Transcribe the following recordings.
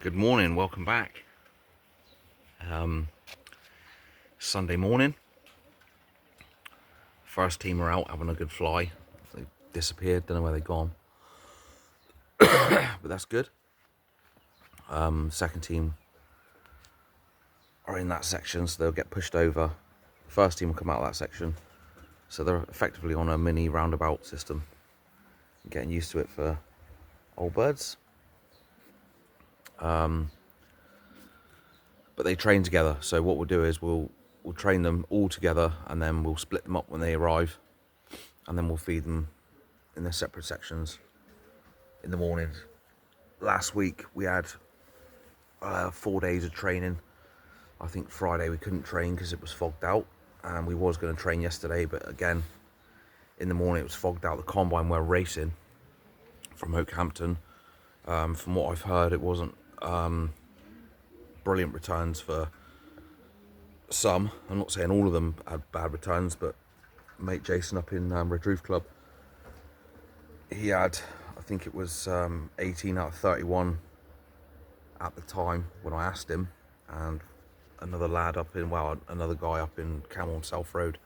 Good morning, welcome back. Sunday morning. First team are out having a good fly. They disappeared, don't know where they've gone. But that's good. Second team are in that section, so they'll get pushed over. First team will come out of that section. So they're effectively on a mini roundabout system. Getting used to it for old birds. But they train together, so what we'll do is we'll train them all together, and then we'll split them up when they arrive, and then we'll feed them in their separate sections in the mornings. Last week we had 4 days of training. I think Friday we couldn't train because it was fogged out, and we was going to train yesterday, but again in the morning it was fogged out. The combine we're racing from Oakhampton, from what I've heard, it wasn't brilliant returns for some. I'm not saying all of them had bad returns, but mate Jason up in Redruth Club, he had, I think it was 18 out of 31 at the time when I asked him, and another lad up in, another guy up in Camel South Road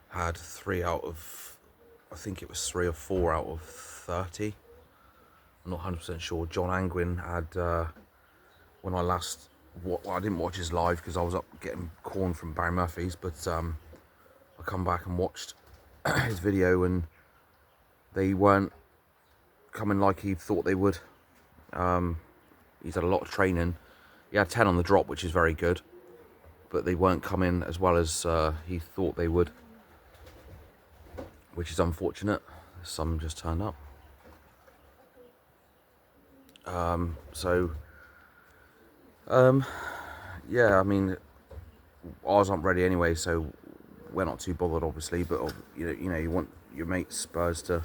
had 3 out of, I think it was 3 or 4 out of 30. I'm not 100% sure. John Angwin had, when I last, I didn't watch his live because I was up getting corn from Barry Murphy's, but I come back and watched his video, and they weren't coming like he thought they would. He's had a lot of training. He had 10 on the drop, which is very good, but they weren't coming as well as he thought they would, which is unfortunate. Some just turned up. Yeah, I mean, ours aren't ready anyway, so we're not too bothered, obviously. But you know, you want your mates' birds to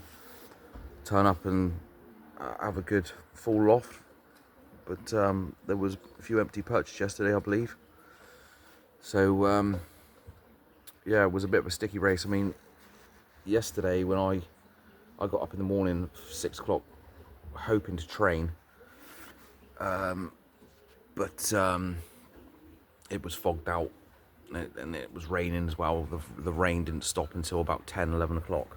turn up and have a good full loft. But there was a few empty perches yesterday, I believe. So yeah, it was a bit of a sticky race. I mean, yesterday when I got up in the morning, 6 o'clock, hoping to train. But it was fogged out, and it was raining as well. The rain didn't stop until about 10, 11 o'clock.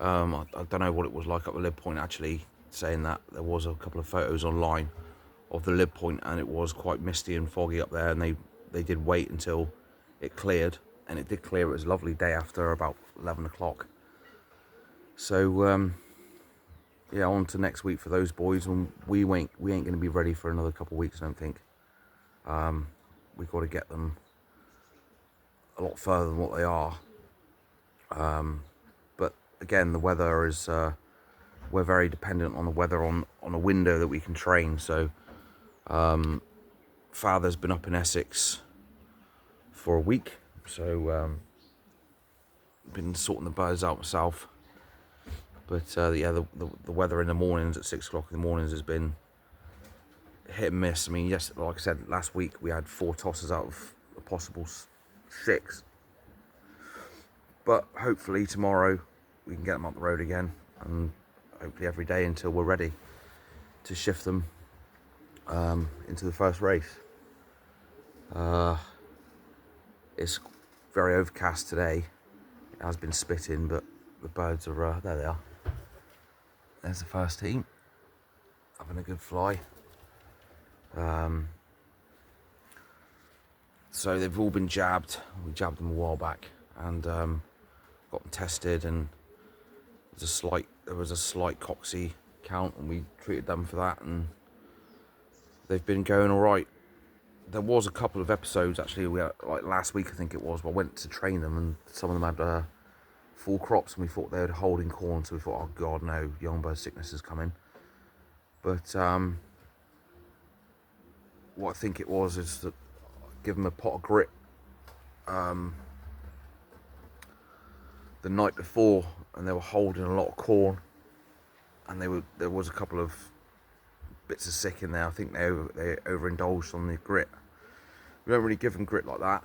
I don't know what it was like up the Lib Point, actually, saying that. There was a couple of photos online of the Lib Point, and it was quite misty and foggy up there, and they did wait until it cleared, and it did clear. It was a lovely day after about 11 o'clock. So yeah, on to next week for those boys, and we ain't going to be ready for another couple of weeks, I don't think. We've got to get them a lot further than what they are. But again, the weather is, we're very dependent on the weather on a window that we can train. So Father's been up in Essex for a week, so been sorting the birds out myself. But yeah, the weather in the mornings at 6 o'clock in the mornings has been hit and miss. I mean, yes, like I said, last week we had 4 tosses out of a possible 6. But hopefully tomorrow we can get them up the road again, and hopefully every day until we're ready to shift them into the first race. It's very overcast today. It has been spitting, but the birds are, there they are. There's the first team, having a good fly. So they've all been jabbed. We jabbed them a while back, and got them tested, and there was a slight coxy count, and we treated them for that, and they've been going all right. There was a couple of episodes, actually, we had, like last week I think it was, where I went to train them, and some of them had full crops, and we thought they were holding corn, so we thought, oh god, no, Youngbird sickness is coming. But what I think it was is that give them a pot of grit the night before, and they were holding a lot of corn, and there was a couple of bits of sick in there. I think they overindulged on the grit. We don't really give them grit like that,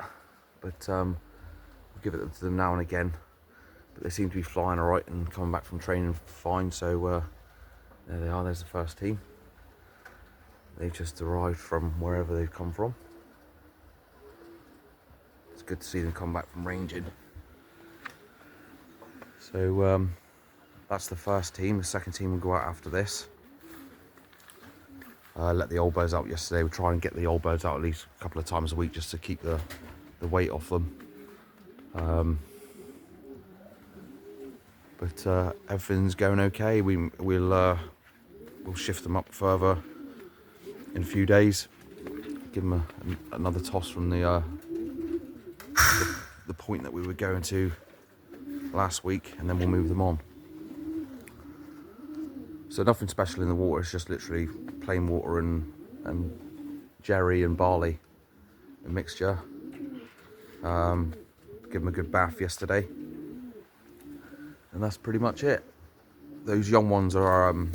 but we give it to them now and again. But they seem to be flying all right and coming back from training fine. So there they are. There's the first team. They just arrived from wherever they've come from. It's good to see them come back from ranging. So that's the first team. The second team will go out after this. Let the old birds out yesterday. We try and get the old birds out at least a couple of times a week just to keep the weight off them. But everything's going okay. We'll shift them up further in a few days. Give them another toss from the point that we were going to last week, and then we'll move them on. So nothing special in the water. It's just literally plain water and jerry and barley, a mixture. Give them a good bath yesterday, and that's pretty much it. Those young ones are on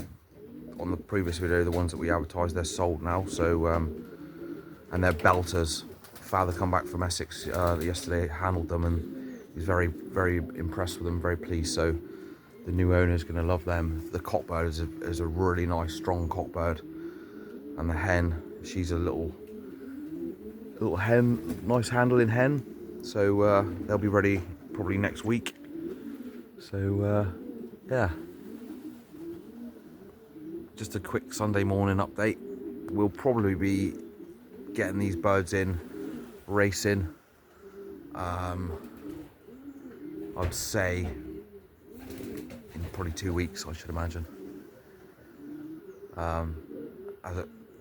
the previous video, the ones that we advertised, they're sold now. So and they're belters. Father come back from Essex yesterday, handled them, and he's very, very impressed with them, very pleased. So the new owner is going to love them. The cockbird is a really nice, strong cockbird, and the hen, she's a little hen, nice handling hen. So they'll be ready probably next week. So yeah, just a quick Sunday morning update. We'll probably be getting these birds in, racing. I'd say in probably 2 weeks, I should imagine.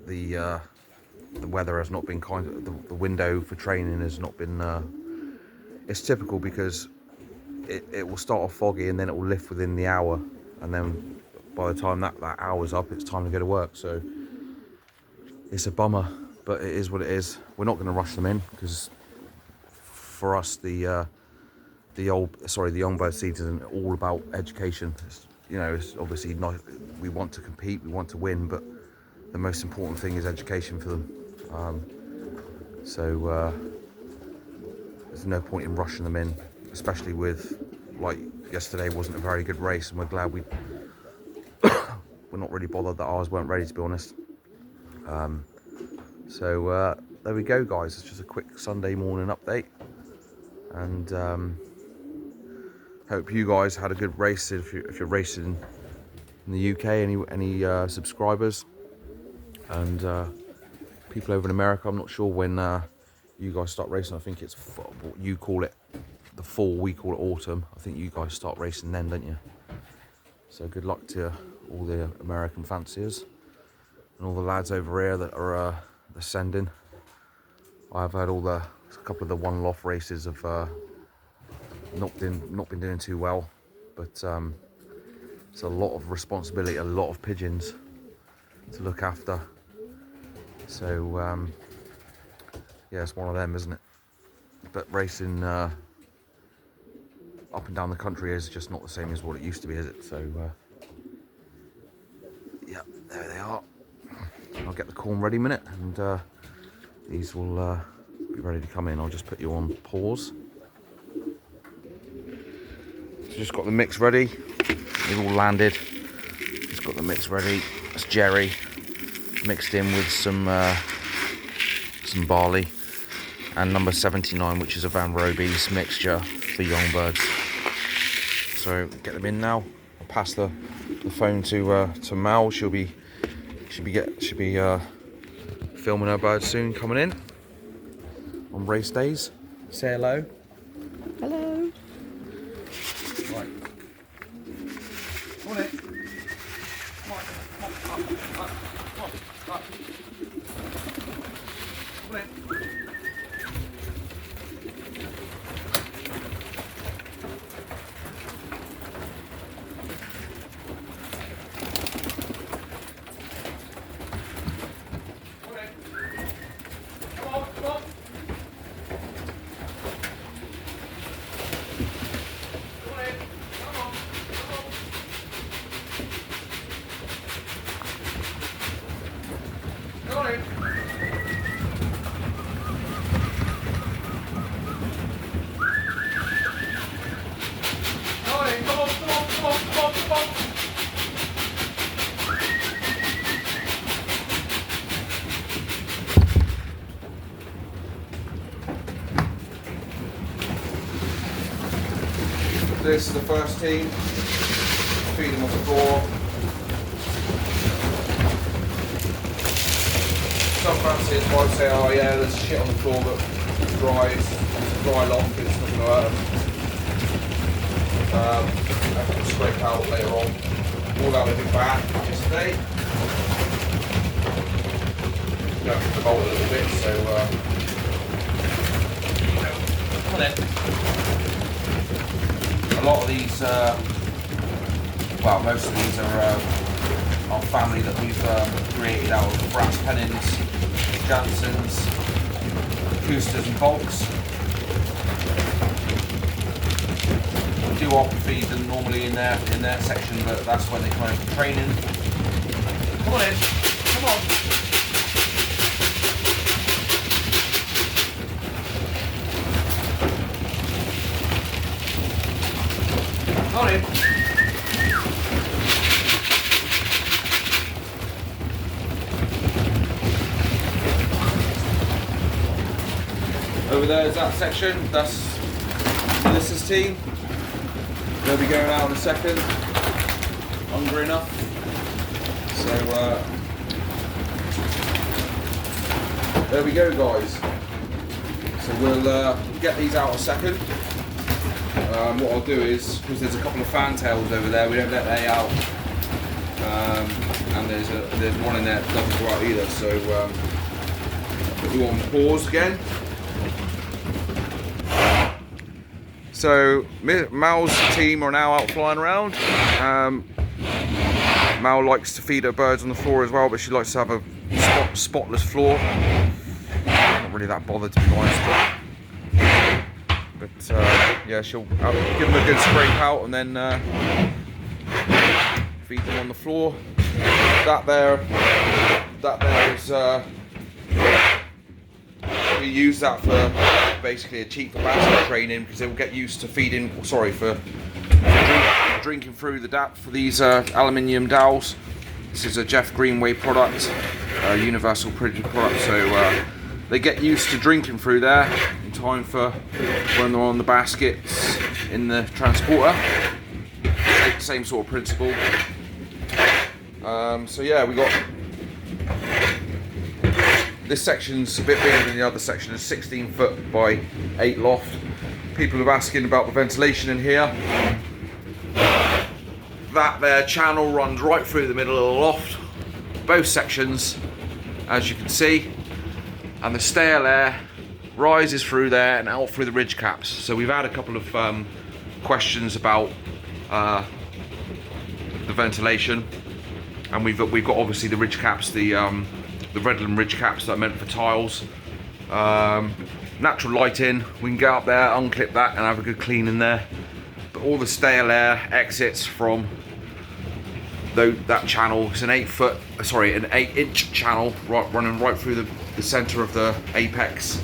The weather has not been kind. The window for training has not been. It's typical because it will start off foggy and then it will lift within the hour, and then by the time that hour's up, it's time to go to work. So it's a bummer, but it is what it is. We're not going to rush them in because for us the Youngbird season is all about education. It's obviously not. We want to compete, we want to win, but the most important thing is education for them. So there's no point in rushing them in, especially with, like, yesterday wasn't a very good race, and we're glad we're not really bothered that ours weren't ready, to be honest. So there we go, guys. It's just a quick Sunday morning update, and hope you guys had a good race. If you're racing in the UK, any subscribers and people over in America, I'm not sure when you guys start racing. I think it's what you call it the fall, we call it autumn. I think you guys start racing then, don't you? So good luck to all the American fanciers and all the lads over here that are ascending. I've had a couple of the one Loft races have not been doing too well, but it's a lot of responsibility, a lot of pigeons to look after. So yeah, it's one of them, isn't it? But racing up and down the country is just not the same as what it used to be, is it? So yeah, there they are. I'll get the corn ready a minute, and these will be ready to come in. I'll just put you on pause. So just got the mix ready. They've all landed. Just got the mix ready. That's Jerry mixed in with some barley, and number 79, which is a Van Roby's mixture for Youngbirds. So get them in now. I'll pass the phone to Mal. She'll be filming her birds soon, coming in on race days. Say hello. Hello. Right. On it. Come on. Up. Come in. This is the first team. Feed them on the floor. Some fanciers might say, oh yeah, there's shit on the floor, but it's dry. It's a dry loft, it's not going to hurt them. I can scrape out later on. All out of the back yesterday. The bolt a little bit, so come on in. A lot of these, well, most of these are our family that we've created out of brass pennons, Jansons, Coosters and bolts. We do offer feed them normally in their section, but that's when they come in for training. Come on in, come on. Come on in. Over there is that section, that's Melissa's team. They'll be going out in a second, hungry enough. So there we go guys. So we'll get these out in a second. What I'll do is, because there's a couple of fantails over there, we don't let they out. And there's one in there that doesn't go out either, so I'll put you on pause again. So Mal's team are now out flying around. Mal likes to feed her birds on the floor as well, but she likes to have a spotless floor. Not really that bothered, to be honest. But yeah, she'll give them a good scrape out and then feed them on the floor. That there is we use that for basically a cheap capacity training, because they will get used to feeding. Sorry, for drinking through the DAP for these aluminium dowels. This is a Jeff Greenway product, universal printed product, so they get used to drinking through there in time for when they're on the baskets in the transporter. Same sort of principle. So yeah, we got this section's a bit bigger than the other section. It's 16 foot by 8 loft. People are asking about the ventilation in here. That there channel runs right through the middle of the loft, both sections, as you can see, and the stale air rises through there and out through the ridge caps. So we've had a couple of questions about the ventilation, and we've got obviously the ridge caps, the Redland ridge caps that are meant for tiles. Natural lighting, we can get up there, unclip that and have a good clean in there. But all the stale air exits from that channel. It's an 8-inch channel running right through the center of the apex.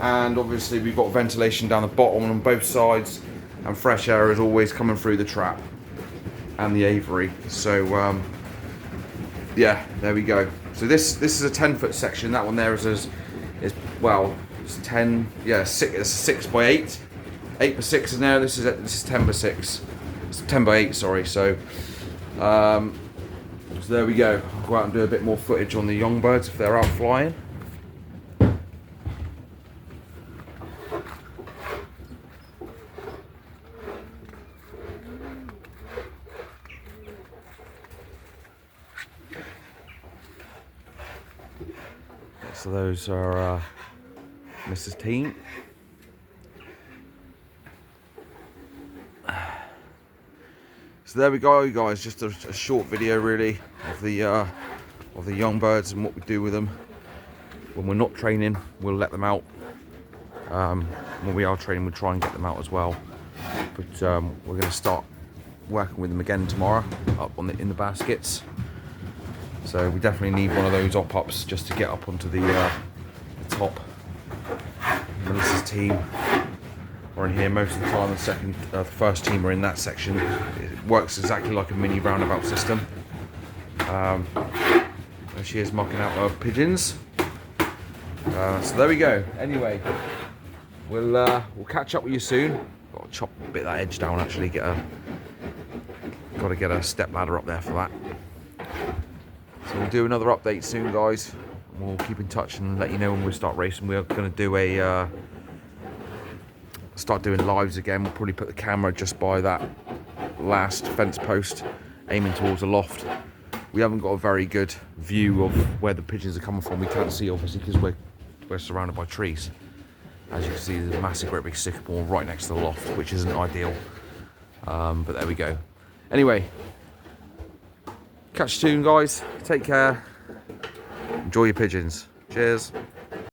And obviously we've got ventilation down the bottom on both sides, and fresh air is always coming through the trap and the aviary. So yeah, there we go. So this is a 10-foot section. That one there is well, it's 10. Yeah, it's a 6 by 8. 8 by 6 in there. This is 10 by 6. It's 10 by 8. Sorry. So there we go. I'll go out and do a bit more footage on the Youngbirds if they're out flying. So those are Mrs. Team. So there we go, guys. Just a short video, really, of the Youngbirds and what we do with them. When we're not training, we'll let them out. When we are training, we'll try and get them out as well. But we're going to start working with them again tomorrow, up in the baskets. So we definitely need one of those op-ups just to get up onto the top. Melissa's team are in here most of the time. The first team are in that section. It works exactly like a mini roundabout system. There she is mucking out her pigeons. So there we go. Anyway, we'll catch up with you soon. Got to chop a bit of that edge down actually. Got to get a step ladder up there for that. So we'll do another update soon, guys. We'll keep in touch and let you know when we start racing. We're going to do start doing lives again. We'll probably put the camera just by that last fence post, aiming towards the loft. We haven't got a very good view of where the pigeons are coming from. We can't see obviously because we're surrounded by trees. As you can see, there's a massive great big sycamore right next to the loft, which isn't ideal, but there we go. Anyway, catch you soon, guys. Take care. Enjoy your pigeons. Cheers.